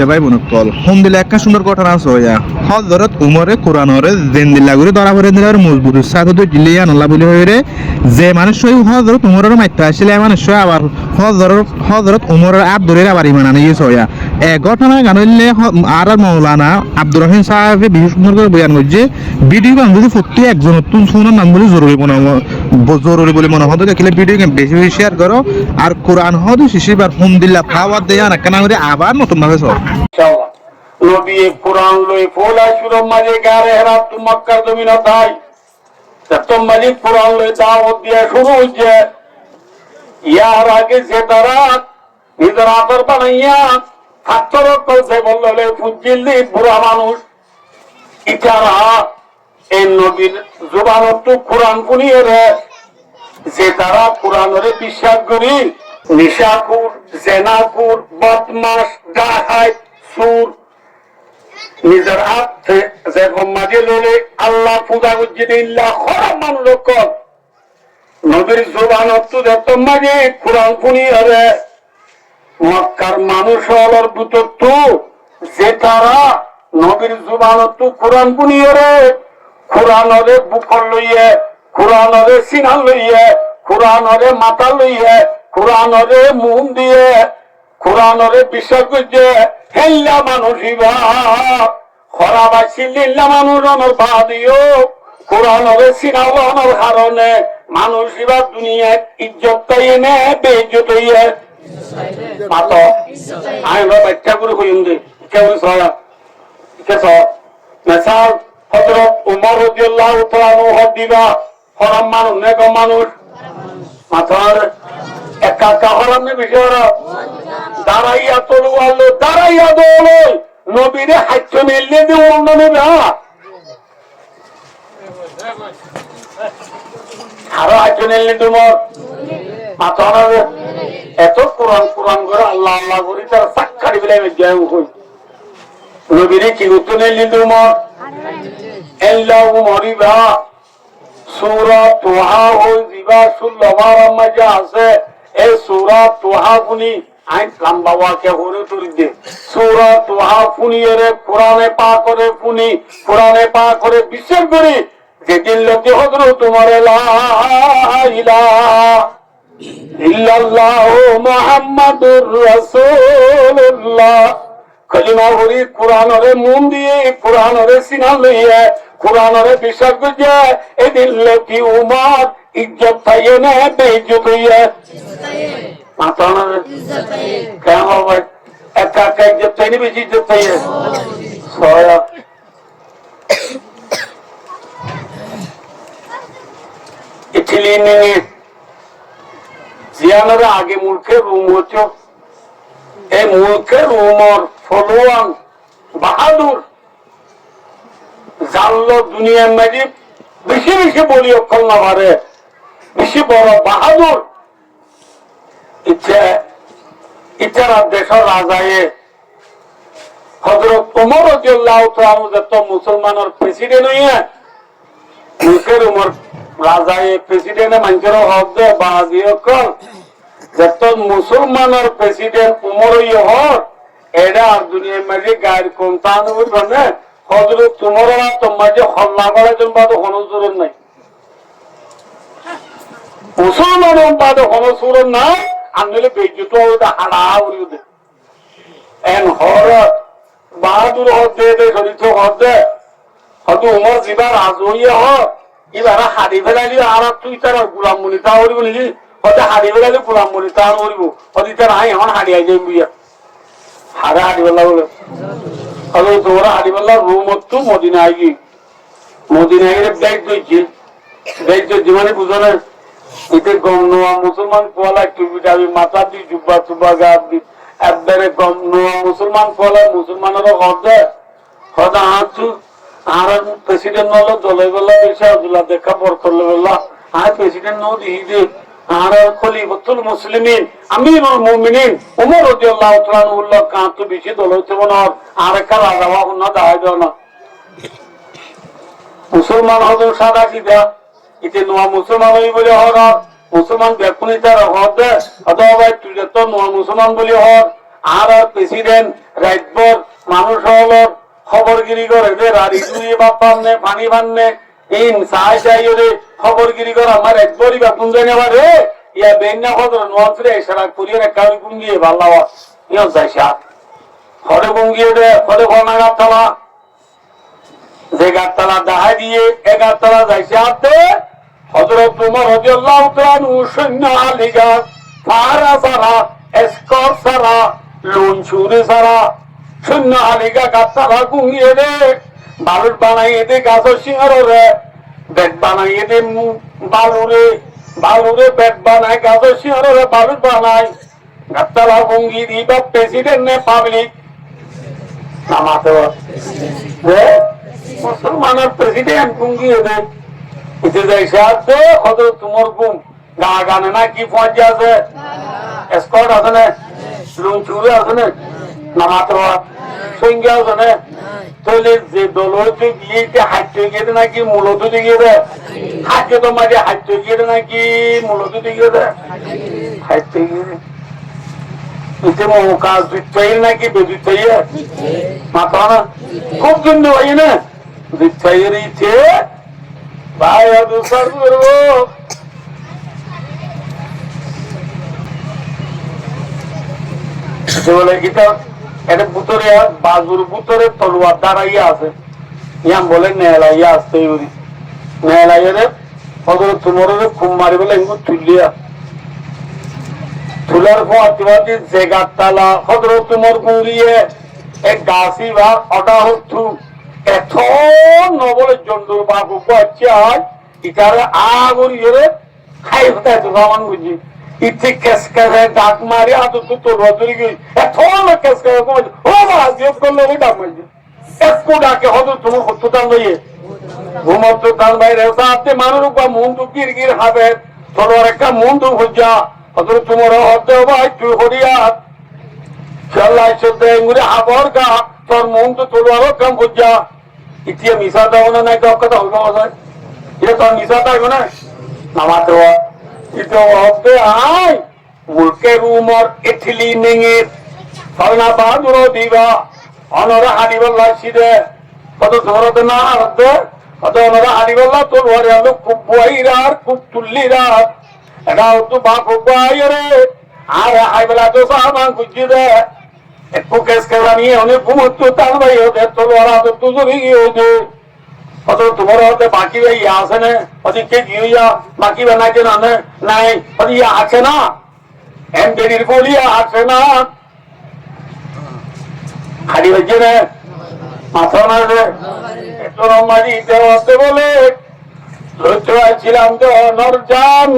ভাই বনকল হোম দিলে একটা সুন্দর ঘটনা আছে হইয়া হযরত উমরে কোরআনরে জিন্দিল্লা করে ধরা পড়ে দিলার মজবুত সাদত জিলিয়া নল্লা বলি হইরে যে মানুষ হই হযরত উমরের মাইত্রা আসলে মানুষ আবার হযরত উমরের আব্দুরের আবার ইমান আনি গেছে হইয়া এ ঘটনা গানলে আর মাওলানা আব্দুর রহিম সাহেব বিশেষ সুন্দর করে বয়ান করছে ভিডিও গান যদি প্রত্যেক একজন তুন শোনার নাম বলে জরুরি বলে মনে হয় দেখলে ভিডিও গেম বেশি বেশি শেয়ার করো আর কোরআন হদ শিশিবার হোম দিল্লা খাওয়ার দেয়া না কেন করে আবার নতুন ভাবে সব নবী কুরআন লই ফোলা শুরু মাঝে গারে হেরাত তু মক্কার জমিন তাই তম মাঝে কুরআন লই দাওয়াত দিয়া শুরু হইছে ইয়ার আগে যে তারা নিজের আতর বানাইয়া ছাত্র কলসে বললে ফুজিল্লি বুড়া মানুষ ইটারা এই নবীর জবানত কুরআন কুনিয়ে রে যে তারা কুরআনরে বিশ্বাস করি নিশাকুর জেনাকুর বদমাশ ডাহাই সুর নিজের হাতে যে মাঝে লোলে আল্লাহ পূজা করছে ইল্লাহ খরাব মানুষ নবীর জবানত মাঝে কোরআন শুনি হবে মক্কার মানুষ হলর বুতত্ব যে তারা নবীর জবানত কোরআন শুনি রে কোরআনরে বুকর লইয়ে কোরআনরে সিনা লইয়ে কোরআনরে মাথা লইয়ে কোরআনরে মুন দিয়ে কোরআনরে বিশ্বাস করছে হেল্লা মানুষিবা খরাবাসী লিল্লা মানুষ অনর বাদিও কোরআনরে সিনাওয়ানোর কারণে মানুষিবা দুনিয়ায় ইজ্জত তাইয়ে নে বেইজ্জত হইয়ে মাত আই বাচ্চা করে কইম দে কেউ সয়া কেস মেসাল হযরত উমর রাদিয়াল্লাহু তাআলা হদ দিবা হরাম মানুষ নেক মানুষ মাথার একা কাহরাম নে বিষয় দাঁড়াইয়া তলু আলো দাঁড়াইয়া দৌড় নবীরে হাইচ মেললে দিয়ে অন্য নেবে আরো হাইচ মেললে তোমার মাথা এত কোরআন কোরআন করে আল্লাহ আল্লাহ করি তার সাক্ষাৎ বেলায় জয় হই নবীরে কি উত্তর নেলি তোমার এল্লাহ মরিবা সূরা তোহা হই দিবা সুল্লামার মাঝে আছে এই সূরা তোহা শুনি আইন লম্বা ওয়াকে হরে তুলি দে সূরা তোহা ফুনিয়ে কোরআনে পাক করে ফুনি কোরআনে পাক করে বিশ্বাস করি যেদিন লোকে হযরত তোমার লা ইলাহা ইল্লাল্লাহ মুহাম্মাদুর রাসূলুল্লাহ কলিমা হরি কোরআনরে মন দিয়ে কোরআনরে সিনা লইয়া কোরআনরে বিশ্বাস করছে এদিন লোকে উম্মত ইজ্জত পাইয়ে না বেইজ্জত হইয়া মাথা না কেন ভাই একা একা ইজ্জত চাইনি বেশি ইজ্জত চাইয়ে সয়া ইটলি নিয়ে জিয়ানের আগে মুলকের রুম হচ্ছে এই মুলকের রুমর ফলোয়ান বাহাদুর জানলো দুনিয়ার মাঝে বেশি বেশি বলি অক্ষর না পারে বেশি বড় বাহাদুর ইচ্ছারা দেশের রাজায়ে হযরত ওমর রাদিয়াল্লাহু তাআলা যত মুসলমানের প্রেসিডেন্ট হইয়া মুলকের উমর রাজায়ে প্রেসিডেন্টে মানুষের হক দে বাজি অক্ষর যত মুসলমানের প্রেসিডেন্ট উমর হইয়া হক এটা আর দুনিয়ার মাঝে গায়ের কোনতান বলবে হযরত উমর তোমার যে হল্লা করার জন্য বাদ হনজুরন নাই মুসলমানের বাদ হনজুরন নাই আনলে বেইজ্জত ওটা হাড়া উড়িয়ে দে এন হর বাহাদুর হদ দে শরীর হদ দে হয়তো উমর যিবার আজ হইয়া হক এবার হাড়ি ফেলাইলি আর তুই তার গোলাম মনি তা উড়িব নাকি হয়তো হাড়ি ফেলাইলে গোলাম মনি তা উড়িব হয়তো তার আই এখন হাড়ি আই যাই বুঝিয়া হাড়া হাড়ি বেলা বলে হয়তো তোমরা হাড়ি বেলা রুম হতো মদিনায় গিয়ে মদিনায় গিয়ে ব্যাগ দইছি মানে বুঝো না এতে গম নোয়া মুসলমান কোয়ালা টুপি টাবি মাথা দি জুব্বা টুব্বা গা দি একবারে গম নোয়া মুসলমান কোয়ালা মুসলমানেরও হদে হদা হাঁচু আর প্রেসিডেন্ট হলো দলের বেলা বেশি আব্দুল্লাহ দেখা পর করলে বেলা আর প্রেসিডেন্ট নো দিই দে আর খলিফাতুল মুসলিমিন আমিরুল মুমিনিন ওমর রাদিয়াল্লাহু তাআলা উল্লাহ কাঁত বেশি দল হইতে না আর একটা রাজা বাবু না দাঁড়াই দাও না মুসলমান হলো সাদা সিধা ইতে নোয়া মুসলমান হই বলে হর মুসলমান ব্যাকুনি তার হদ অথবা তুই তো নোয়া মুসলমান বলে হর আর প্রেসিডেন্ট রাতভর মানুষ হলো খবরগিরি করে দে রাড়ি দুই বা পান্নে পানি পান্নে ইন সাই সাই রে খবরগিরি করে আমার রাতভরই বা কুঞ্জে নেওয়া রে ইয়া বেন্না খদর নোয়ারে সারা কুরিয়ে কাউরি কুঙ্গিয়ে ভাল্লাওয়া ইয়া যাইসা হরে কুঙ্গিয়ে দে হরে বনাগা তালা যে গাছতলা দাহাই দিয়ে এ গাছতলা যাইছে হাতে হযরত ওমর রাদিয়াল্লাহু তাআলা আনহু সৈন্য আলিগা ফারা সারা এসকর সারা লুন ছুরি সারা সৈন্য আলিগা গাছতলা গুঙিয়ে দে বালুর বানাইয়ে দে গাছের সিংহরে বেড বানাইয়ে দে বালুরে বেড বানায় গাছের সিংহরে বালুর বানায় গাছতলা গুঙিয়ে দিবা প্রেসিডেন্ট নে পাবলিক নামাতে মুসলমানের প্রেসিডেন্ট গুঙ্গিয়ে দেয় ইতে যাইছে আছে হযরত তোমার গুম গা গানে না কি পৌঁছে আছে এসকর্ট আছে না লুন চুরে আছে না নামাতে সঙ্গে আছে না তাহলে যে দলতে গিয়ে হাঁটতে গিয়ে নাকি মূলত গিয়ে দেয় হাঁটতে তো মাঝে হাঁটতে গিয়ে নাকি মূলত গিয়ে দেয় হাঁটতে গিয়ে इथे मोका दुधई ना की बेदुधई माता ना खूप जुंद भाई ना दुधई इथे बाया दुसर বলে এটা এটা বুতরে বাজুর বুতরে তলোয়ার দাঁড়াইয়া আছে ইয়াম বলে নেলাইয়া আসতে নেলাইয়া রে হযরত তোমার খুব মারি বলে এমন তুলিয়া তুলার পথবাদী যে গাছতলা হযরত ওমর গুঁড়িয়ে এক গাছি বা অটা হচ্ছু এত নবলে জন্ডুর বাবু পাচ্ছায় ইটারে আগরিয়ে রে খাই হতায় তো সামান বুঝি ইচ্ছে কেস কেসে ডাক মারি আত তো তোর বদলি গই এত কেস কেসে ও মা জিজ্ঞেস করলে ওই ডাক মারি একটু ডাকে হযরত তোমার হত্যা লইয়ে ঘুমত তো তার বাইরে সাথে মানুষ বা মন তো গির হবে তোর একটা মন তো হজ্জা হযরত তোমার হতে ভাই তুই হরিয়া চল্লাই চলতে মুরে আবর গা তোর মন তো তোর কাম হজ্জা ইতিয়া মিশা দাও না নাই তো কথা হইব আছে এটা তো মিশা দাও না নামাতে এটা হতে আই মুলকের উমর এথিলি নেঙে ফলনা বাহাদুর দিবা অনরা হারিবল্লা সিদে কত ধরতে না হতে কত অনরা হারিবল্লা তোর ঘরে আলো খুব বইরার খুব তুল্লিরার এটা তো বাপ রে আর আই বেলা তো সামান খুঁজি দে একটু কেস কেলা নিয়ে অনেক ঘুমতো তার ভাই হতে তোর ওরা তো তুজুরি গিয়ে হতে কত তোমার হতে বাকি ভাই আসে না ওদিকে গিয়ে বাকি বানাইছে না নাই ওদি আছে না এম বেরির বলিয়া আছে না খালি হয়েছে না মাথা না রে একটু মারি দেওয়াতে বলে ছিলাম তো নরজান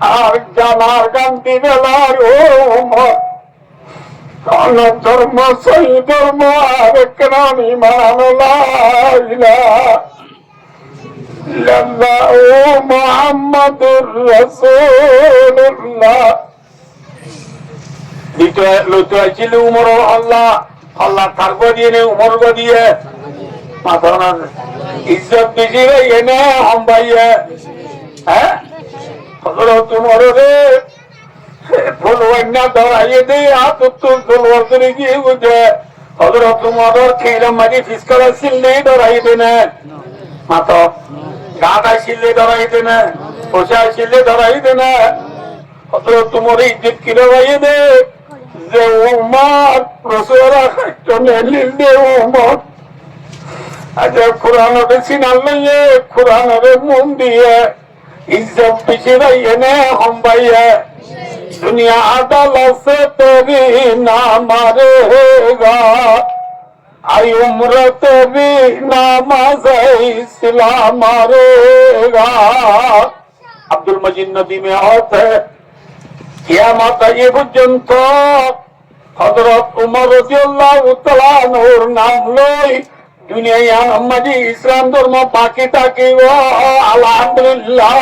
আর জানার গান্ধী বেলার ধর্ম সেই ধর্ম আর কেনামি মানলা ও মোহাম্মদুর রাসূলুল্লাহ লইতে ছিল উমর আল্লাহ আল্লাহ থাকব দিয়ে নে উমর দিয়ে মাথা না ইজ্জত বেশি এনে হম্বাইয়ে হ্যাঁ তোমার রে ফুলবান্না ধরাইয়ে দে হাত তোর ফুলবার করে গিয়ে বুঝে হজরত তোমার খেলাম মাঝে ফিসকলা সিললে ধরাই দে না মাথা গাটা সিললে ধরাই দে না পোষা সিললে ধরাই দে না হজরত তোমার ইজ্জত কিনে ভাইয়ে দে যে উম্মার রসুলা লিল দে উম্মত আজ কোরআনকে সিনাল লইয়ে কোরআনরে মন দিয়ে इज्जत पिछड़े ने हम भैया दुनिया अदालत से तेरी ना मारेगा आई उम्र तेरी नामाज इस्लाम मारेगा अब्दुल मजीद नदी में होते क्या माता ये पर्यंत हजरत उमर রাদিয়াল্লাহু তাআলা নূর নাম লই দুনিয়া আমাদের ইসলাম ধর্ম বাকি থাকে আলহামদুলিল্লাহ